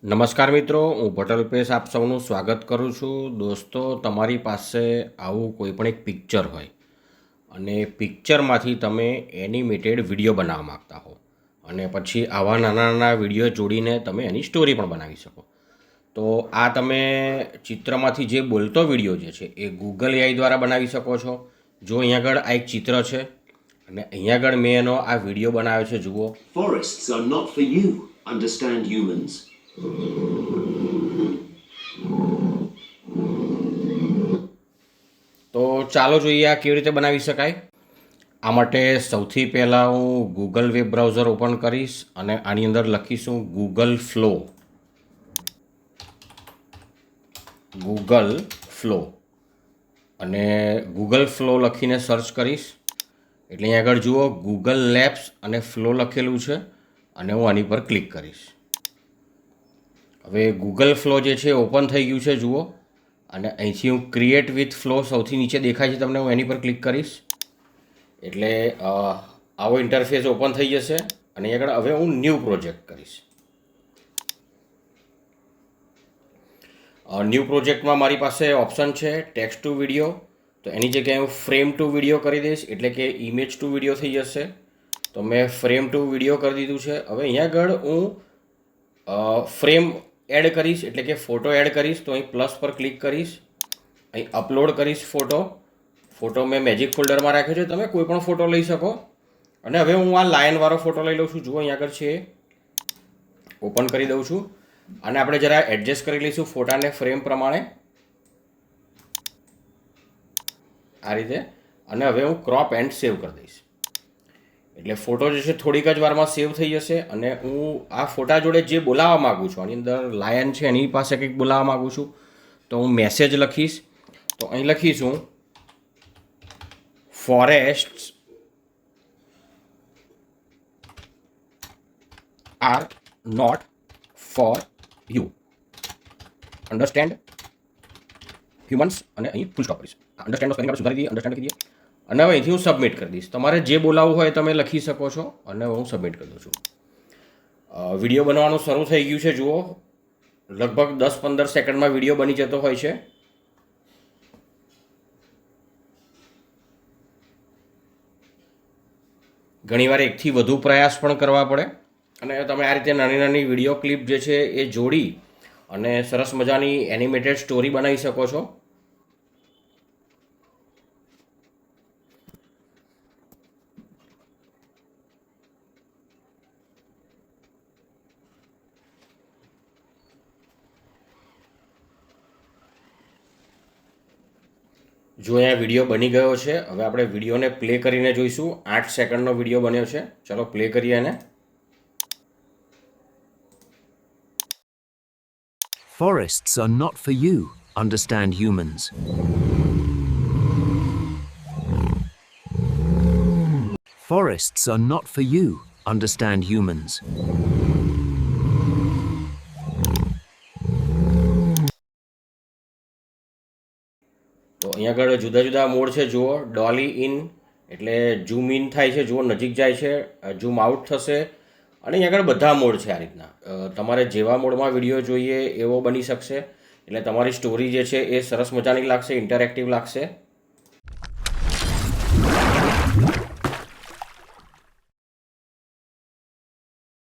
નમસ્કાર મિત્રો, હું પટેલ રૂપેશ આપ સૌનું સ્વાગત કરું છું. દોસ્તો, તમારી પાસે આવું કોઈ પણ એક પિક્ચર હોય અને પિક્ચરમાંથી તમે એનિમેટેડ વિડીયો બનાવવા માગતા હો અને પછી આવા નાના નાના વિડીયો જોડીને તમે એની સ્ટોરી પણ બનાવી શકો. તો આ તમે ચિત્રમાંથી જે બોલતો વિડીયો જે છે એ ગૂગલ એઆઈ દ્વારા બનાવી શકો છો. જો અહીંયા આગળ આ એક ચિત્ર છે અને અહીંયા આગળ મેં એનો આ વિડીયો બનાવ્યો છે, જુઓ. Forests are not for you, understand humans. તો ચાલો જોઈએ આ કેવી રીતે બનાવી શકાય. આ માટે સૌથી પહેલાં હું ગૂગલ વેબ બ્રાઉઝર ઓપન કરીશ અને આની અંદર લખીશું ગૂગલ ફ્લો. અને ગૂગલ ફ્લો લખીને સર્ચ કરીશ એટલે અહીં આગળ જુઓ ગૂગલ લેબ્સ અને ફ્લો લખેલું છે અને હું આની પર ક્લિક કરીશ. હવે ગૂગલ ફ્લો જે છે ઓપન થઈ ગયું છે, જુઓ. અને અહીંથી હું ક્રિએટ વિથ ફ્લો સૌથી નીચે દેખાય છે તમને, હું એની પર ક્લિક કરીશ એટલે આવો ઇન્ટરફેસ ઓપન થઈ જશે. અને અહીં આગળ હવે હું ન્યૂ પ્રોજેક્ટ કરીશ. ન્યૂ પ્રોજેક્ટમાં મારી પાસે ઓપ્શન છે ટેક્સ્ટ ટુ વિડીયો, તો એની જગ્યાએ હું ફ્રેમ ટુ વિડીયો કરી દઈશ એટલે કે ઇમેજ ટુ વિડીયો થઈ જશે. તો મેં ફ્રેમ ટુ વિડીયો કરી દીધું છે. હવે અહીંયા આગળ હું ફ્રેમ એડ કરીશ એટલે કે ફોટો એડ કરીશ, તો અહીં પ્લસ પર ક્લિક કરીશ, અહીં અપલોડ કરીશ ફોટો મેં મેજિક ફોલ્ડરમાં રાખ્યો છે, તમે કોઈ પણ ફોટો લઈ શકો. અને હવે હું આ લાઇનવાળો ફોટો લઈ લઉં છું, જુઓ અહીં આગળ છે, ઓપન કરી દઉં છું. અને આપણે જરા એડજસ્ટ કરી લઈશું ફોટાને ફ્રેમ પ્રમાણે આ રીતે. અને હવે હું ક્રોપ એન્ડ સેવ કરી દઈશ એટલે ફોટો જે છે થોડીક જ વારમાં સેવ થઈ જશે. અને હું આ ફોટા જોડે જે બોલાવવા માગું છું, આની અંદર લાયન છે એની પાસે કંઈક બોલાવવા માગું છું, તો હું મેસેજ લખીશ. તો અહીં લખીશું forests are not for you, understand humans. અને અહીં ફૂલ સ્ટોપ કરીશ. અન્ડરસ્ટેન્ડ સ્પેલિંગ આપણે સુધારી દઈએ, અન્ડરસ્ટેન્ડ કરી દઈએ. અને હવે અહીંથી હું સબમિટ કરી દઈશ. તમારે જે બોલાવવું હોય તમે લખી શકો છો. અને હું સબમિટ કરી દઉં છું. વિડીયો બનવાનું શરૂ થઈ ગયું છે, જુઓ. લગભગ 10-15 સેકન્ડમાં વિડીયો બની જતો હોય છે. ઘણીવાર એકથી વધુ પ્રયાસ પણ કરવા પડે. અને તમે આ રીતે નાની નાની વિડીયો ક્લિપ જે છે એ જોડી અને સરસ મજાની એનિમેટેડ સ્ટોરી બનાવી શકો છો. જો અહીંયા વિડીયો બની ગયો છે. હવે આપણે વિડીયોને પ્લે કરીને જોઈશું. 8 સેકન્ડનો વિડીયો બન્યો છે. ચલો પ્લે કરીએ એને. Forests are not for you, understand humans. Forests are not for you, understand humans. તો અહીંયા આગળ જુદા જુદા મોડ છે, જુઓ. ડોલી ઇન એટલે ઝૂમ ઇન થાય છે, જુઓ, નજીક જાય છે. ઝૂમ આઉટ થશે. અને અહીંયા આગળ બધા મોડ છે. આ રીતના તમારે જેવા મોડમાં વિડીયો જોઈએ એવો બની શકશે. એટલે તમારી સ્ટોરી જે છે એ સરસ મજાની લાગશે, ઇન્ટરેક્ટિવ લાગશે.